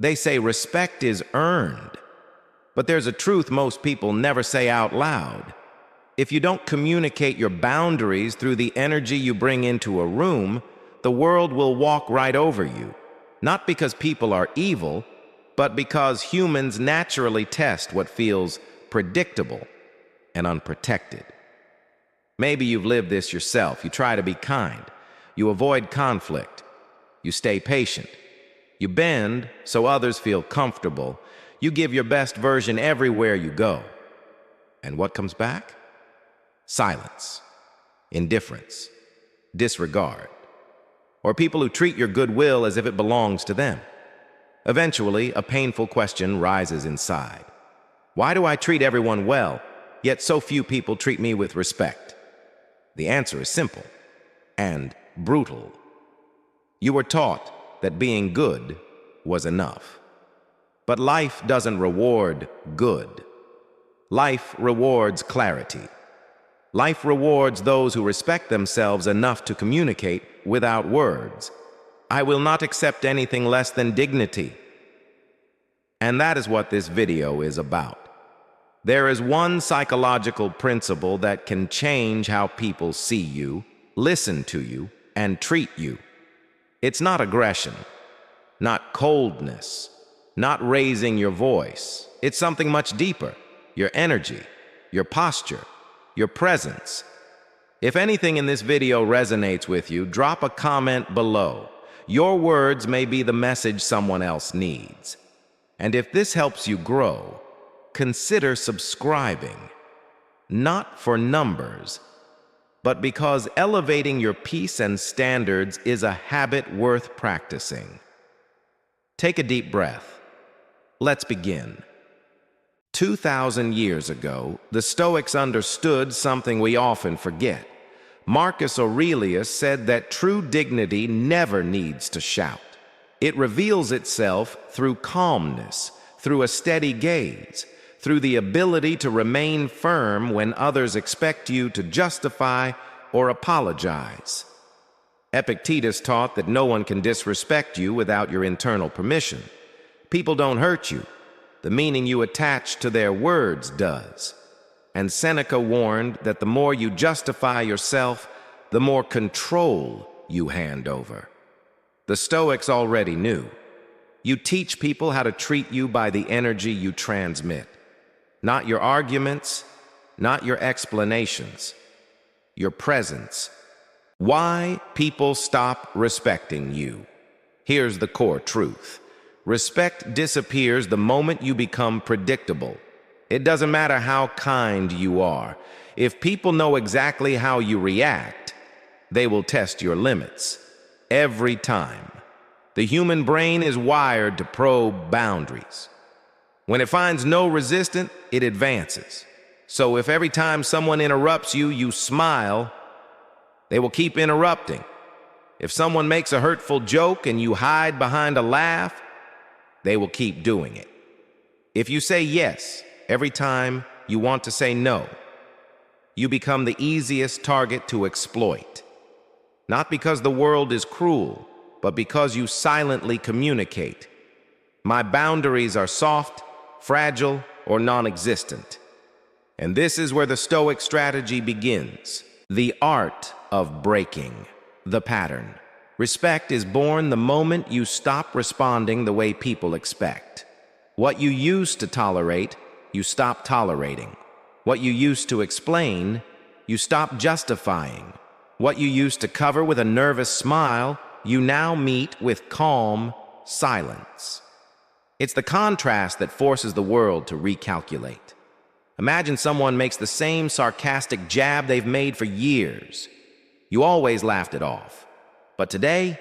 They say respect is earned, but there's a truth most people never say out loud. If you don't communicate your boundaries through the energy you bring into a room, the world will walk right over you. Not because people are evil, but because humans naturally test what feels predictable and unprotected. Maybe you've lived this yourself. You try to be kind. You avoid conflict. You stay patient. You bend so others feel comfortable. You give your best version everywhere you go. And what comes back? Silence, indifference, disregard, or people who treat your goodwill as if it belongs to them. Eventually, a painful question rises inside. Why do I treat everyone well, yet so few people treat me with respect? The answer is simple and brutal. You were taught that being good was enough. But life doesn't reward good. Life rewards clarity. Life rewards those who respect themselves enough to communicate without words. I will not accept anything less than dignity. And that is what this video is about. There is one psychological principle that can change how people see you, listen to you, and treat you. It's not aggression, not coldness, not raising your voice. It's something much deeper. Your energy, your posture, your presence. If anything in this video resonates with you, drop a comment below. Your words may be the message someone else needs. And if this helps you grow, consider subscribing. Not for numbers, but because elevating your peace and standards is a habit worth practicing. Take a deep breath. Let's begin. 2,000 years ago, the Stoics understood something we often forget. Marcus Aurelius said that true dignity never needs to shout. It reveals itself through calmness, through a steady gaze, through the ability to remain firm when others expect you to justify or apologize. Epictetus taught that no one can disrespect you without your internal permission. People don't hurt you. The meaning you attach to their words does. And Seneca warned that the more you justify yourself, the more control you hand over. The Stoics already knew. You teach people how to treat you by the energy you transmit. Not your arguments, not your explanations, your presence. Why people stop respecting you? Here's the core truth. Respect disappears the moment you become predictable. It doesn't matter how kind you are. If people know exactly how you react, they will test your limits. Every time. The human brain is wired to probe boundaries. When it finds no resistance, it advances. So if every time someone interrupts you, you smile, they will keep interrupting. If someone makes a hurtful joke and you hide behind a laugh, they will keep doing it. If you say yes every time you want to say no, you become the easiest target to exploit. Not because the world is cruel, but because you silently communicate. My boundaries are soft, fragile, or non-existent. And this is where the Stoic strategy begins. The art of breaking the pattern. Respect is born the moment you stop responding the way people expect. What you used to tolerate, you stop tolerating. What you used to explain, you stop justifying. What you used to cover with a nervous smile, you now meet with calm silence. It's the contrast that forces the world to recalculate. Imagine someone makes the same sarcastic jab they've made for years. You always laughed it off. But today,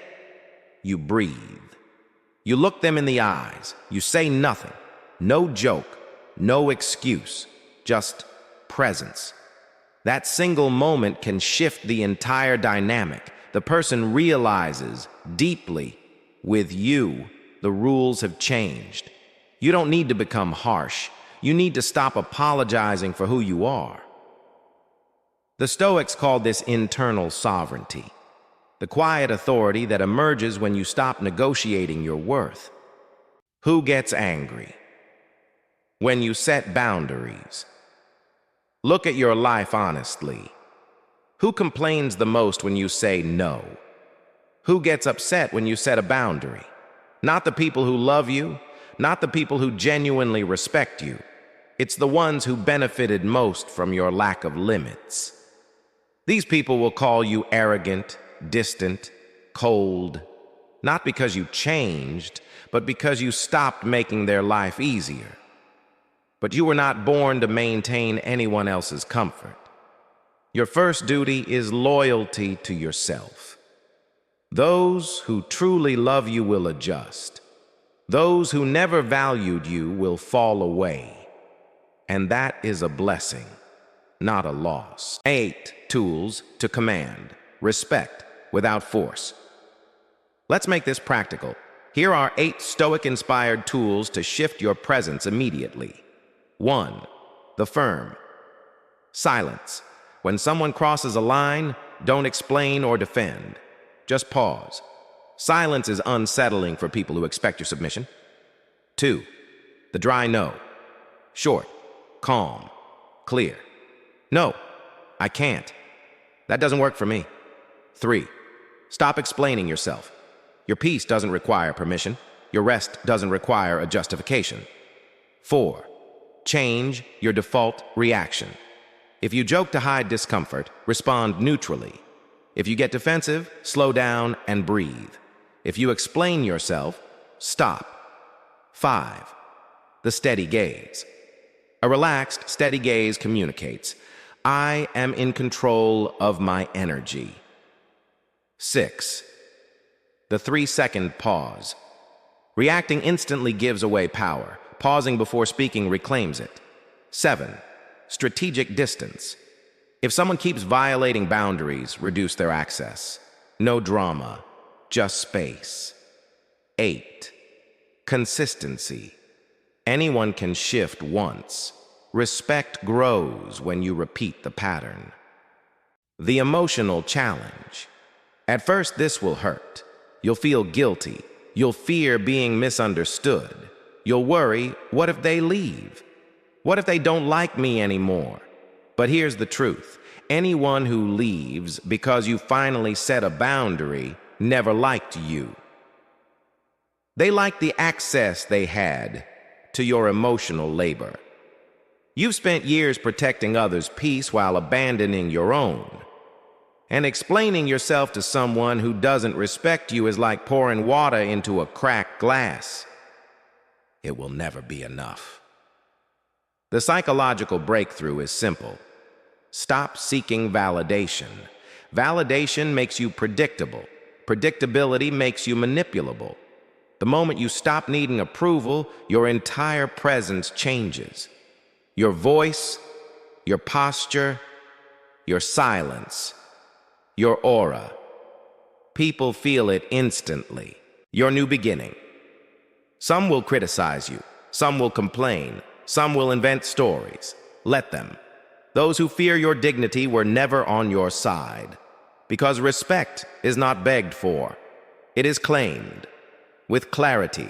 you breathe. You look them in the eyes. You say nothing. No joke. No excuse. Just presence. That single moment can shift the entire dynamic. The person realizes deeply, with you, the rules have changed. You don't need to become harsh. You need to stop apologizing for who you are. The Stoics called this internal sovereignty, the quiet authority that emerges when you stop negotiating your worth. Who gets angry? When you set boundaries. Look at your life honestly. Who complains the most when you say no? Who gets upset when you set a boundary? Not the people who love you, not the people who genuinely respect you. It's the ones who benefited most from your lack of limits. These people will call you arrogant, distant, cold, not because you changed, but because you stopped making their life easier. But you were not born to maintain anyone else's comfort. Your first duty is loyalty to yourself. Those who truly love you will adjust. Those who never valued you will fall away. And that is a blessing, not a loss. 8 tools to command respect without force. Let's make this practical. Here are 8 Stoic-inspired tools to shift your presence immediately. 1. The firm. Silence. When someone crosses a line, don't explain or defend. Just pause. Silence is unsettling for people who expect your submission. 2. The dry no. Short, calm, clear. No, I can't. That doesn't work for me. 3. Stop explaining yourself. Your peace doesn't require permission. Your rest doesn't require a justification. 4. Change your default reaction. If you joke to hide discomfort, respond neutrally. If you get defensive, slow down and breathe. If you explain yourself, stop. 5. The steady gaze. A relaxed, steady gaze communicates, I am in control of my energy. 6. The 3-second pause. Reacting instantly gives away power. Pausing before speaking reclaims it. 7. Strategic distance. If someone keeps violating boundaries, reduce their access. No drama, just space. 8. Consistency. Anyone can shift once. Respect grows when you repeat the pattern. The emotional challenge. At first, this will hurt. You'll feel guilty. You'll fear being misunderstood. You'll worry, what if they leave? What if they don't like me anymore? But here's the truth. Anyone who leaves because you finally set a boundary never liked you. They liked the access they had to your emotional labor. You've spent years protecting others' peace while abandoning your own. And explaining yourself to someone who doesn't respect you is like pouring water into a cracked glass. It will never be enough. The psychological breakthrough is simple. Stop seeking validation. Validation makes you predictable. Predictability makes you manipulable. The moment you stop needing approval, your entire presence changes. Your voice, your posture, your silence, your aura. People feel it instantly. Your new beginning. Some will criticize you. Some will complain. Some will invent stories. Let them. Those who fear your dignity were never on your side. Because respect is not begged for. It is claimed. With clarity.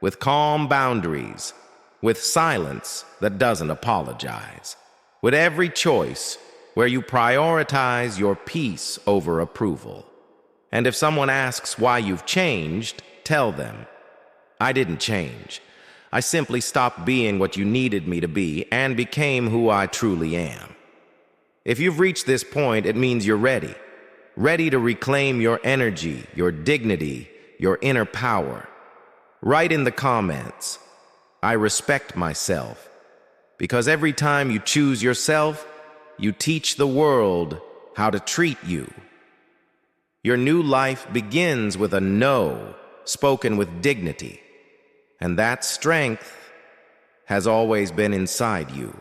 With calm boundaries. With silence that doesn't apologize. With every choice where you prioritize your peace over approval. And if someone asks why you've changed, tell them, I didn't change. I simply stopped being what you needed me to be and became who I truly am. If you've reached this point, it means you're ready. Ready to reclaim your energy, your dignity, your inner power. Write in the comments, I respect myself. Because every time you choose yourself, you teach the world how to treat you. Your new life begins with a no, spoken with dignity. And that strength has always been inside you.